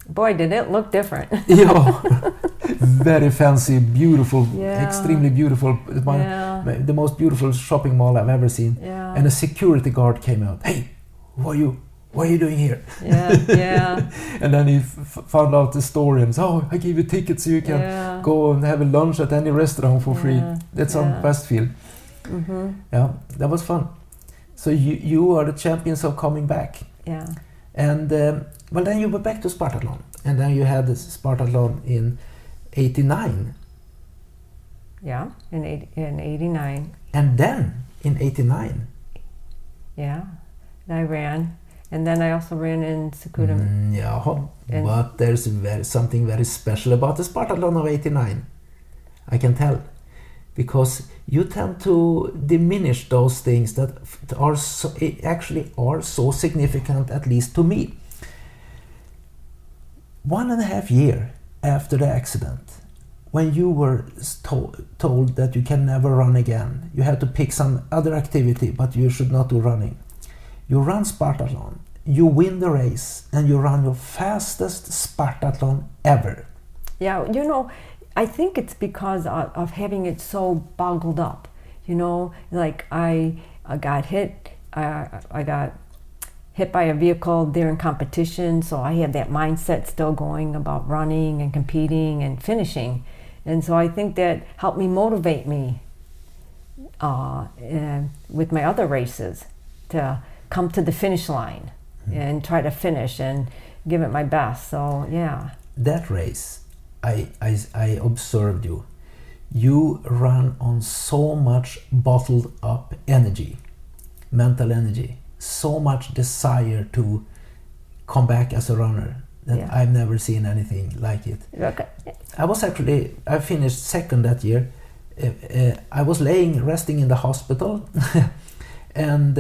Boy, did it look different. Yeah, very fancy, beautiful, Yeah. extremely beautiful. The most beautiful shopping mall I've ever seen. Yeah. And a security guard came out. Hey, what are you doing here? Yeah. And then he found out the story and said, oh, I gave you tickets so you can go and have a lunch at any restaurant for free. That's on Westfield. Yeah, that was fun. So you are the champions of coming back. Yeah. And well, then you were back to Spartathlon. And then you had the Spartathlon in 89. Yeah, in 89. And then in 89. Yeah, I ran. And then I also ran in Sakura. But there's something very special about the Spartathlon of 89. I can tell. Because you tend to diminish those things that are so significant, at least to me. 1.5 years after the accident, when you were told that you can never run again, you had to pick some other activity, but you should not do running. You run Spartathlon, you win the race, and you run your fastest Spartathlon ever. Yeah, I think it's because of having it so boggled up. Like I got hit. I got hit by a vehicle during competition, so I had that mindset still going about running and competing and finishing. And so I think that helped me motivate me with my other races to come to the finish line and try to finish and give it my best. So yeah. That race, I observed you. You run on so much bottled up energy, mental energy, so much desire to come back as a runner that I've never seen anything like it. Okay. I finished second that year. I was resting in the hospital and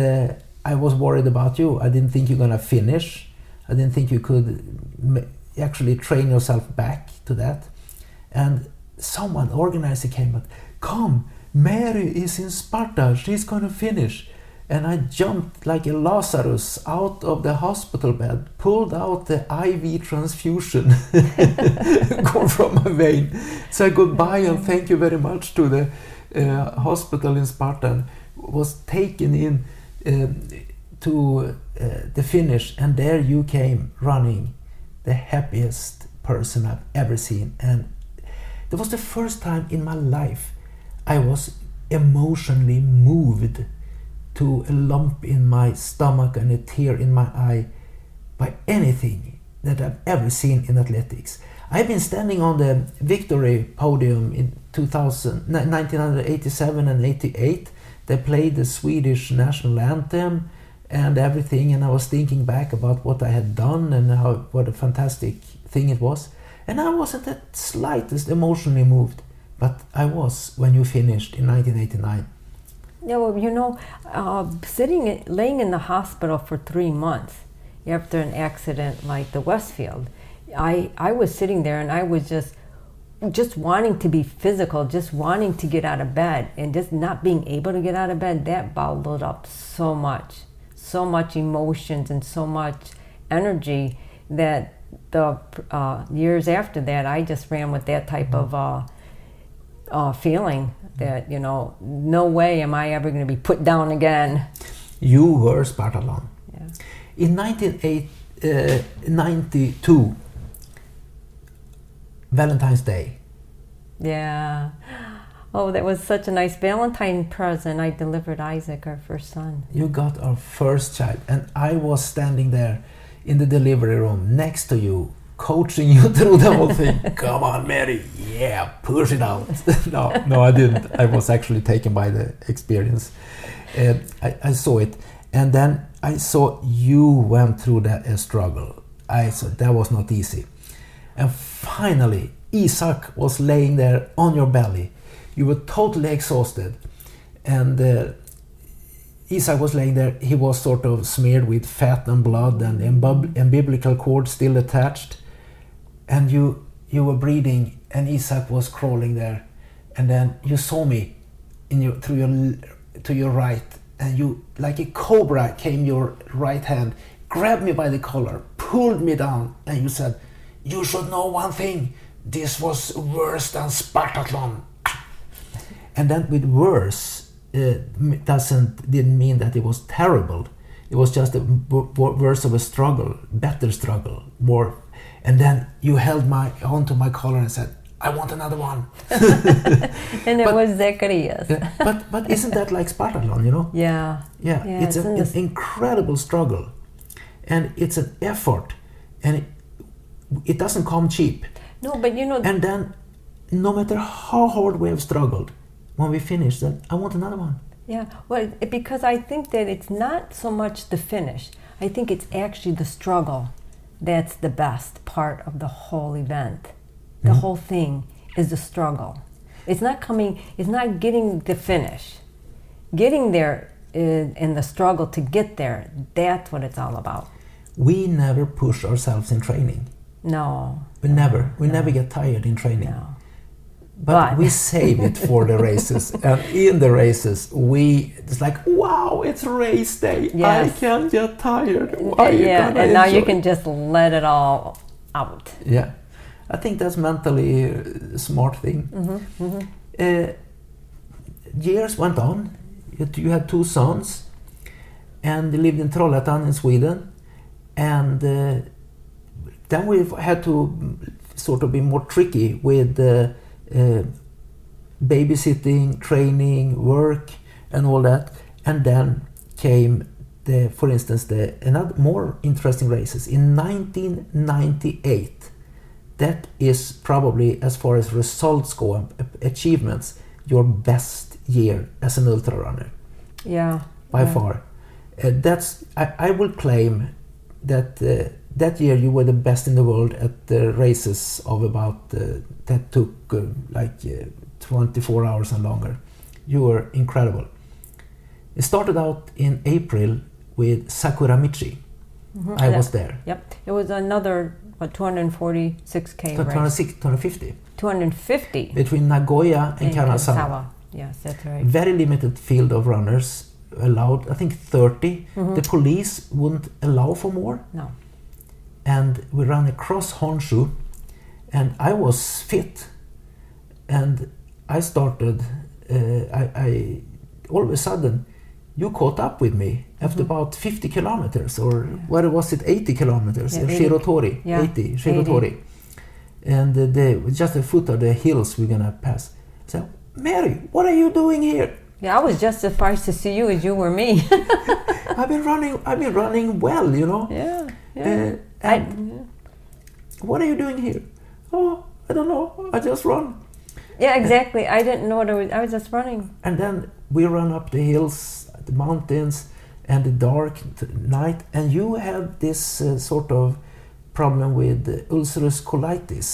I was worried about you. I didn't think you're gonna finish. I didn't think you could actually train yourself back to that. And someone, organizer, came out, come, Mary is in Sparta, she's gonna finish. And I jumped like a Lazarus out of the hospital bed, pulled out the IV transfusion going from my vein, said goodbye and thank you very much to the hospital in Sparta, and was taken in to the finish, and there you came running, the happiest person I've ever seen. And that was the first time in my life I was emotionally moved to a lump in my stomach and a tear in my eye by anything that I've ever seen in athletics. I've been standing on the victory podium in 1987 and 88. They played the Swedish national anthem and everything, and I was thinking back about what I had done and what a fantastic thing it was. And I wasn't the slightest emotionally moved, but I was when you finished in 1989. Yeah, well, laying in the hospital for 3 months after an accident like the Westfield, I was sitting there and I was just wanting to be physical, just wanting to get out of bed, and just not being able to get out of bed. That bottled up so much emotions and so much energy that the years after that, I just ran with that type of feeling that, no way am I ever going to be put down again. You were Spartathlon. Yeah. In 1992, Valentine's Day. Yeah. Oh, that was such a nice Valentine present. I delivered Isaac, our first son. You got our first child, and I was standing there in the delivery room next to you, coaching you through the whole thing. Come on, Mary, yeah, push it out. No, I didn't. I was actually taken by the experience. I saw it, and then I saw you went through that struggle. I saw that was not easy. And finally, Isaac was laying there on your belly. You were totally exhausted, and Isaac was laying there. He was sort of smeared with fat and blood, and umbilical cord still attached. And you were breathing, and Isaac was crawling there. And then you saw me to your right, and you, like a cobra, came your right hand, grabbed me by the collar, pulled me down, and you said, "You should know one thing. This was worse than Spartathlon." And then with worse didn't mean that it was terrible. It was just a worse of a struggle, better struggle, more. And then you held onto my collar and said, "I want another one." And it was Zacarias. but isn't that like Spartathlon, you know? Yeah. It's an incredible struggle, and it's an effort, and it doesn't come cheap. No, but you know. And then, no matter how hard we have struggled, when we finish, then I want another one. Yeah, well, because I think that it's not so much the finish. I think it's actually the struggle that's the best part of the whole event. The whole thing is the struggle. It's not getting the finish. Getting there in the struggle to get there, that's what it's all about. We never push ourselves in training. No. We never get tired in training. No. But we save it for the races. And in the races, it's like, wow, it's race day. Yes. I can't get tired. And now you can just let it all out. Yeah. I think that's mentally a smart thing. Years went on. You had 2 sons, and they lived in Trollhättan in Sweden. And then we had to sort of be more tricky with babysitting, training, work, and all that. And then came another more interesting races in 1998. That is probably, as far as results go, achievements, your best year as an ultra runner. Yeah. By far. I will claim that that year you were the best in the world at the races of about that took 24 hours and longer. You were incredible. It started out in April with Sakuramichi. I was there. Yep. It was another 246K race. 250. 250. Between Nagoya and Kanazawa. Yes, that's right. Very limited field of runners allowed, I think 30. The police wouldn't allow for more. No. And we ran across Honshu, and I was fit. And I started, all of a sudden, you caught up with me after about 50 kilometers, or what was it, 80 kilometers in Shirotori, 80, Shirotori. And just the foot of the hills we're gonna pass. So, "Mary, what are you doing here?" Yeah, I was just surprised to see you as you were me. I've been running well, you know. Yeah. What are you doing here? "Oh, I don't know, I just run." Yeah, exactly. I didn't know what I was just running. And then we run up the hills, the mountains, and the dark night, and you have this sort of problem with ulcerous colitis.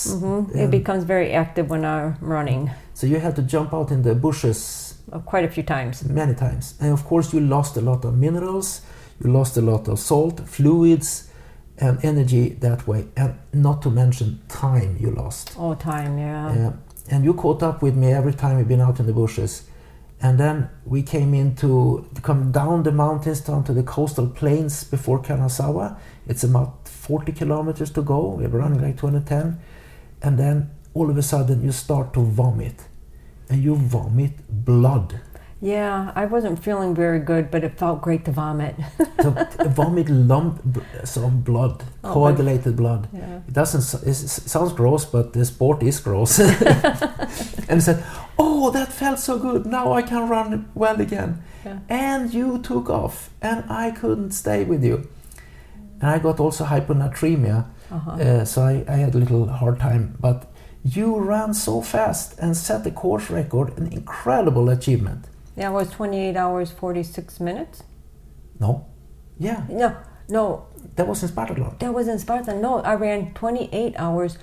It becomes very active when I'm running. So you had to jump out in the bushes quite a few times. Many times. And of course you lost a lot of minerals, you lost a lot of salt, fluids, and energy that way. And not to mention time you lost. Oh, time, yeah. And you caught up with me every time we've been out in the bushes. And then we come down the mountains, down to the coastal plains before Kanazawa. It's about 40 kilometers to go. We were running like 210. And then all of a sudden you start to vomit. And you vomit blood. Yeah, I wasn't feeling very good, but it felt great to vomit. So vomit some blood, coagulated blood. Yeah. It sounds gross, but the sport is gross. And I said, "Oh, that felt so good. Now I can run well again." Yeah. And you took off, and I couldn't stay with you. And I got also hyponatremia, so I had a little hard time. But you ran so fast and set the course record, an incredible achievement. Yeah, it was 28 hours, 46 minutes. No. Yeah. No. That was in Spartathlon. That was in Spartathlon. No, I ran 28 hours,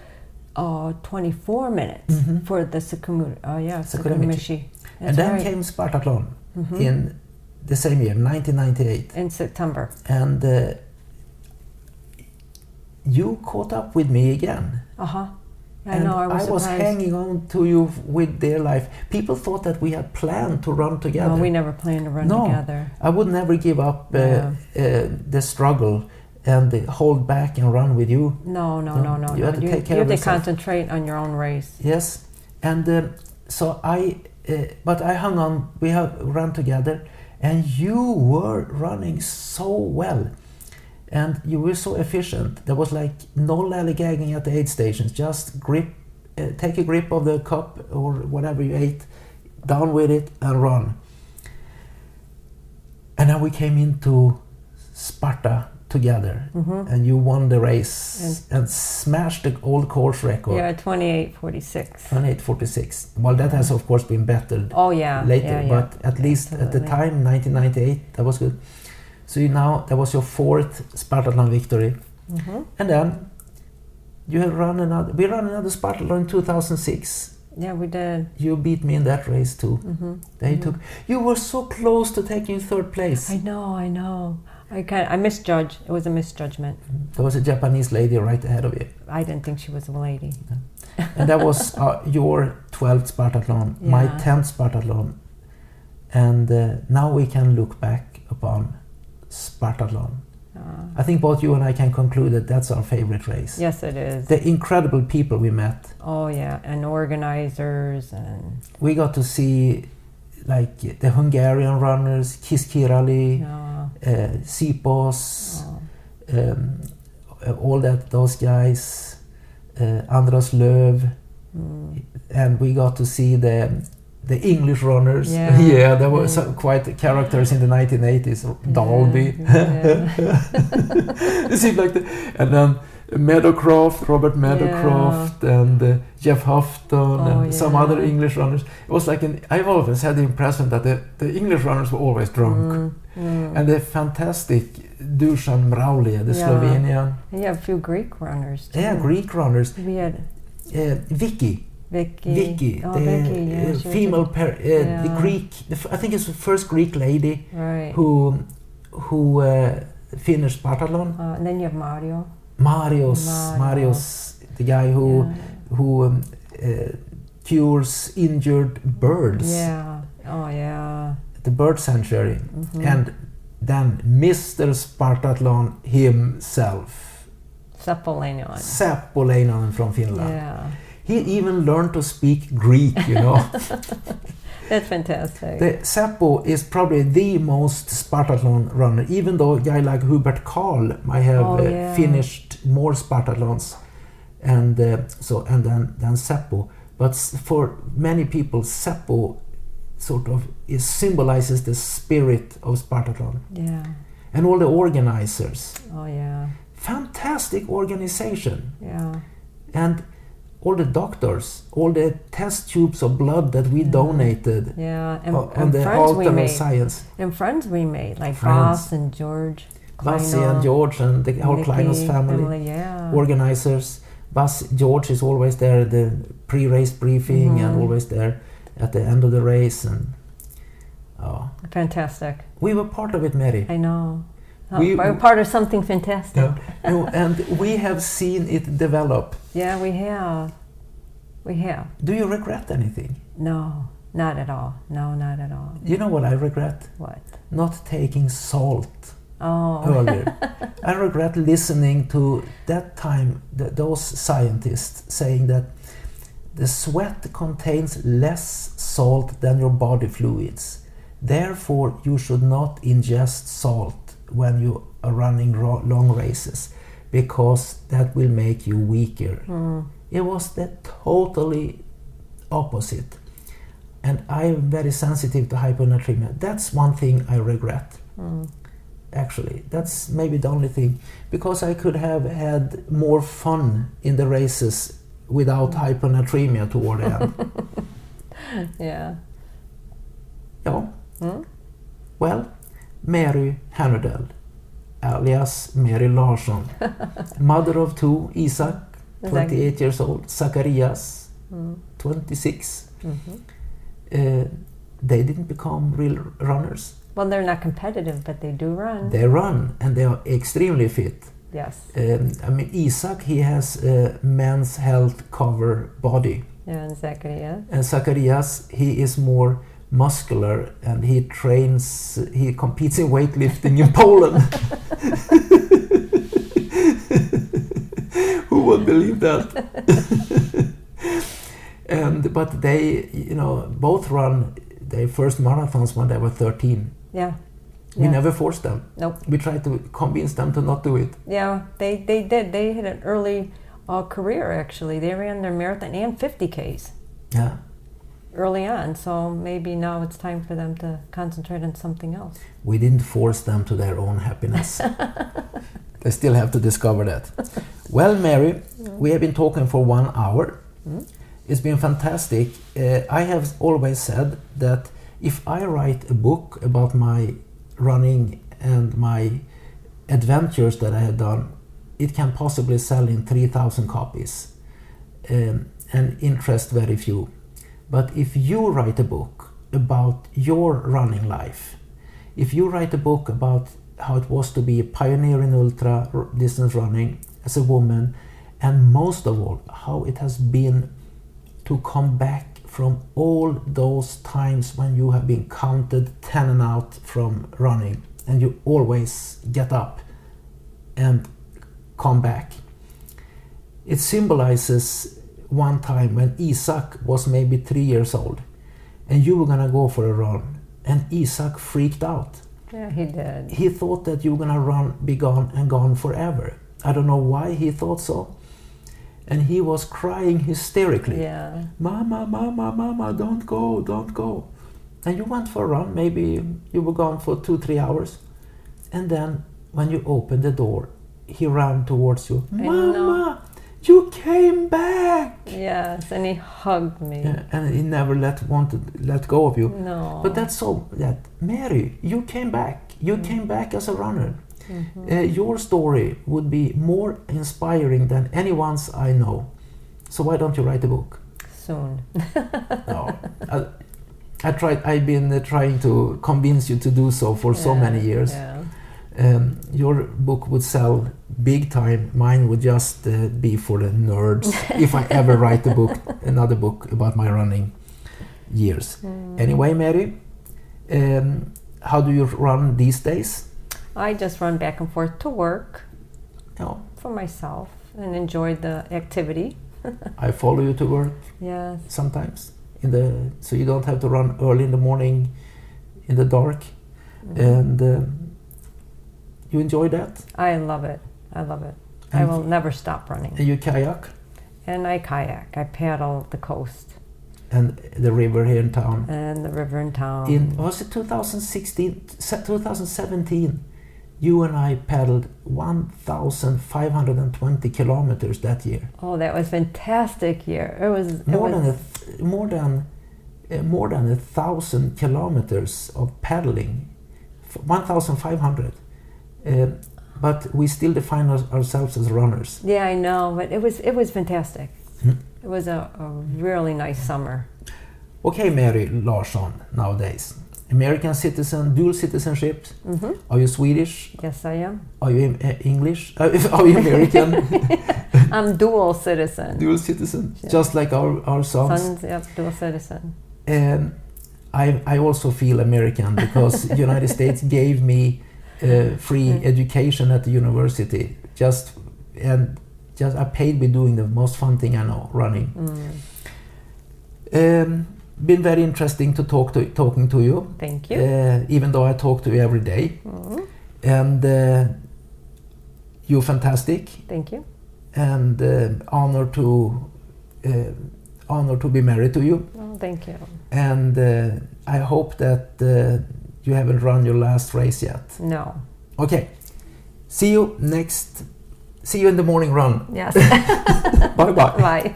24 minutes for the Sakuramichi. And then came Spartathlon in the same year, 1998. In September. And you caught up with me again. Uh-huh. I And know, I was surprised. hanging on to you with dear life. People thought that we had planned to run together. No, we never planned to run together. I would never give up the struggle and hold back and run with you. No. You had to take care you of had to yourself. concentrate on your own race. Yes, and so but I hung on. We have run together, and you were running so well, and you were so efficient. There was like no lollygagging at the aid stations. Just take a grip of the cup or whatever you ate, down with it and run. And then we came into Sparta together, and you won the race and smashed the old course record. Yeah, 28:46. 28:46. Well, that has of course been bettered later, but at least at the time, 1998, that was good. So that was your 4th Spartathlon victory, and then we ran another Spartathlon in 2006. Yeah, we did. You beat me in that race too. You were so close to taking 3rd place. I know. I misjudged. It was a misjudgment. There was a Japanese lady right ahead of you. I didn't think she was a lady. And that was your 12th Spartathlon, my 10th Spartathlon. And now we can look back upon Spartathlon. I think both you and I can conclude that that's our favorite race. Yes, it is. The incredible people we met. Oh, yeah, and organizers. And we got to see like the Hungarian runners, Kiskirali, Sipos, all those guys, Andras Löv, and we got to see the English runners. Yeah, there were some quite characters in the 1980s. Dalby. It seemed like and then Robert Meadowcroft, and Jeff Houghton, and some other English runners. It was like I've always had the impression that the English runners were always drunk. And the fantastic Dusan Mraulia, the Slovenian. And you have a few Greek runners too. Yeah, Greek runners. We had Vicky, Vicky, female the Greek. I think it's the first Greek lady who finished Spartathlon. And then you have Mario. Marios, the guy who cures injured birds. Yeah. Oh yeah. The bird sanctuary, and then Mr. Spartathlon himself, Seppo Leinonen from Finland. Yeah. He even learned to speak Greek, That's fantastic. Seppo is probably the most Spartathlon runner, even though a guy like Hubert Karl might have finished more Spartathlons, and then Seppo. But for many people, Seppo sort of symbolizes the spirit of Spartathlon. Yeah. And all the organizers. Oh yeah. Fantastic organization. Yeah. And all the doctors, all the test tubes of blood that we donated. Yeah, and the altar of science. And friends we made, like Bas and George. Bassi and George and the whole Kleinos family. Organizers. George is always there at the pre-race briefing and always there at the end of the race. And fantastic. We were part of it, Mary. I know. We were part of something fantastic. Yeah. And we have seen it develop. Yeah, we have. Do you regret anything? No, not at all. No, not at all. You know what I regret? What? Not taking salt earlier. I regret listening to that time those scientists saying that the sweat contains less salt than your body fluids. Therefore, you should not ingest salt when you are running long races, because that will make you weaker. It was the totally opposite. And I'm very sensitive to hyponatremia. That's one thing I regret. Actually, that's maybe the only thing, because I could have had more fun in the races without hyponatremia toward the end. Yeah. Well, Mary Hannerdal, alias Mary Larsson, mother of 2, Isaac, 28 years old, Zacharias, 26. They didn't become real runners. Well, they're not competitive, but they do run. They run, and they are extremely fit. Yes. I mean, Isaac, he has a Men's Health cover body. Yeah, and Zacharias. And Zacharias, he is more muscular, and he competes in weightlifting in Poland. Who would believe that? But they, both run their first marathons when they were 13. Yeah. We never forced them. Nope. We tried to convince them to not do it. Yeah, they did. They had an early career, actually. They ran their marathon and 50Ks. Yeah. Early on, so maybe now it's time for them to concentrate on something else. We didn't force them to their own happiness. They still have to discover that. Well, Mary, we have been talking for 1 hour. It's been fantastic. I have always said that if I write a book about my running and my adventures that I have done, it can possibly sell in 3,000 copies and interest very few. But if you write a book about your running life, if you write a book about how it was to be a pioneer in ultra distance running as a woman, and most of all, how it has been to come back from all those times when you have been counted 10 and out from running, and you always get up and come back. It symbolizes one time when Isaac was maybe 3 years old, and you were gonna go for a run, and Isaac freaked out. Yeah, he did. He thought that you were gonna be gone and gone forever. I don't know why he thought so. And he was crying hysterically. Yeah. Mama, mama, mama, don't go, don't go. And you went for a run, maybe you were gone for 2-3 hours. And then when you opened the door, he ran towards you. Mama, you came back! Yes, and he hugged me. Yeah, and he never wanted to let go of you. No. But that's so that Mary, you came back. You came back as a runner. Your story would be more inspiring than anyone's I know. So why don't you write a book? Soon. No, I've been trying to convince you to do so for so many years. Yeah. Your book would sell big time. Mine would just be for the nerds. If I ever write another book about my running years. Anyway, Mary, how do you run these days? I just run back and forth to work for myself and enjoy the activity. I follow you to work. Yes. Sometimes so you don't have to run early in the morning in the dark. And you enjoy that? I love it. I love it. I will never stop running. And you kayak? And I kayak. I paddle the coast. And the river here in town? And the river in town. Was it 2017? You and I paddled 1,520 kilometers that year. Oh, that was a fantastic year. It was more than 1,000 kilometers of paddling. 1,500. But we still define ourselves as runners. Yeah, I know, but it was fantastic. It was a really nice summer. Okay, Mary Larsson nowadays. American citizen, dual citizenship. Are you Swedish? Yes, I am. Are you English? Are you American? I'm dual citizen. Dual citizen, just like our sons. Sons, yep, dual citizen. I also feel American because United States gave me free education at the university. I paid me doing the most fun thing I know, running. Been very interesting to talking to you. Thank you. Even though I talk to you every day. And you're fantastic. Thank you. And honor to be married to you. Oh, thank you. And I hope that you haven't run your last race yet. No. Okay. See you in the morning run. Yes. Bye-bye. Bye.